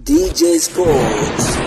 DJ Sports.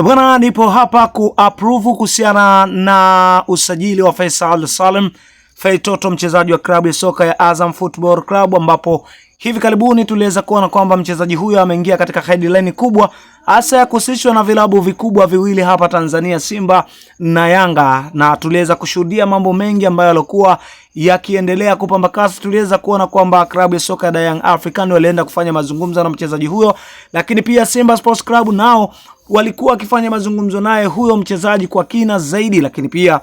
Bwana, nipo hapa kuapprove kuhusiana na usajili wa Faisal Salum Feitoto, mchezaji wa klabu ya soka ya Azam Football Club, ambapo hivi karibuni tuliweza kuona kwamba mchezaji huyo ameingia katika headline kubwa, hasa ya kuhusishwa na vilabu vikubwa viwili hapa Tanzania, Simba na Yanga, na tuliweza kushuhudia mambo mengi ambayo yalikuwa yakiendelea kupamba kasi. Tuliweza kuona kwamba klabu ya soka ya Young African walienda kufanya mazungumzo na mchezaji huyo, lakini pia Simba Sports Club nao walikuwa wakifanya mazungumzo naye huyo mchezaji kwa kina zaidi, lakini pia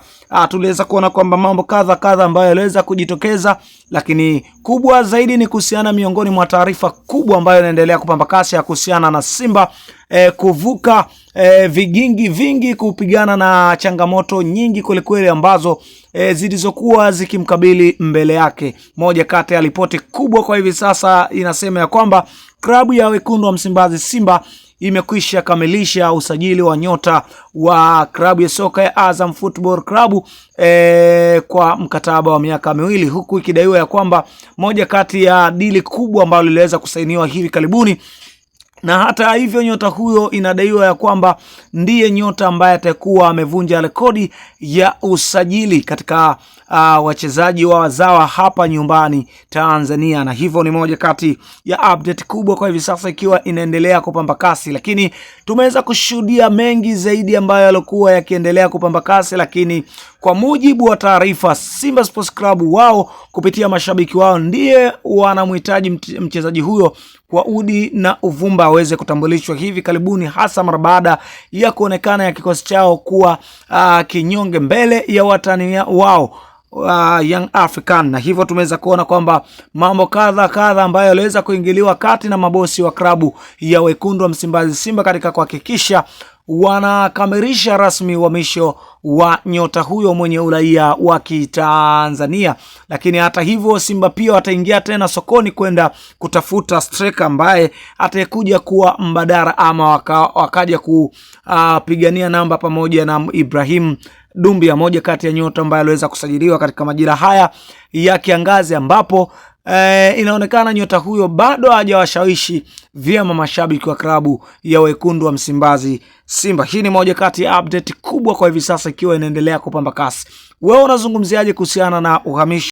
tuliweza kuona kwamba mambo kadha ambayo yaliweza kujitokeza, lakini kubwa zaidi ni kuhusiana, miongoni mwa taarifa kubwa ambayo inaendelea kupamba kasi ya kuhusiana na Simba kuvuka vigingi vingi, kupigana na changamoto nyingi kwelikweli ambazo zilizokuwa zikimkabili mbele yake. Moja kati ya ripoti kubwa kwa hivi sasa inasema ya kwamba klabu ya wekundu wa Msimbazi Simba imekwisha kamilisha usajili wa nyota wa klabu ya soka ya Azam Football Club kwa mkataba wa miaka miwili, huku ikidaiwa ya kwamba moja kati ya dili kubwa ambalo liliweza kusainiwa hivi karibuni. Na hata hivyo, nyota huyo inadaiwa ya kwamba ndiye nyota ambaye atakuwa amevunja rekodi ya usajili katika wachezaji wa wazawa hapa nyumbani Tanzania, na hivyo ni moja kati ya update kubwa kwa hivi sasa ikiwa inaendelea kupamba kasi. Lakini tumeweza kushuhudia mengi zaidi ambayo yalikuwa yakiendelea kupamba kasi, lakini kwa mujibu wa taarifa, Simba Sports Club wao kupitia mashabiki wao ndiye wanamhitaji mchezaji huyo kwa udi na uvumba aweze kutambulishwa hivi karibuni, hasa mara baada ya kuonekana ya kikosi chao kuwa kinyonge mbele ya watani wao Young African. Na hivyo tumeweza kuona kwamba mambo kadha ambayo yaliweza kuingiliwa kati na mabosi wa klabu ya wekundu wa Msimbazi Simba katika kuhakikisha wanakamilisha rasmi uhamisho wa nyota huyo mwenye uraia wa Kitanzania. Lakini hata hivyo, Simba pia wataingia tena sokoni kwenda kutafuta striker ambaye atakuja kuwa mbadala ama wakaja kupigania namba pamoja na Ibrahim Dumbia, moja kati ya nyota ambaye aliweza kusajiliwa katika majira haya ya kiangazi, ambapo inaonekana nyota huyo bado hajawashawishi vyema mashabiki wa klabu ya wekundu wa Msimbazi Simba. Hii ni moja kati ya update kubwa kwa hivi sasa ikiwa inaendelea kupamba kasi. Wewe unazungumziaje kuhusiana na uhamisho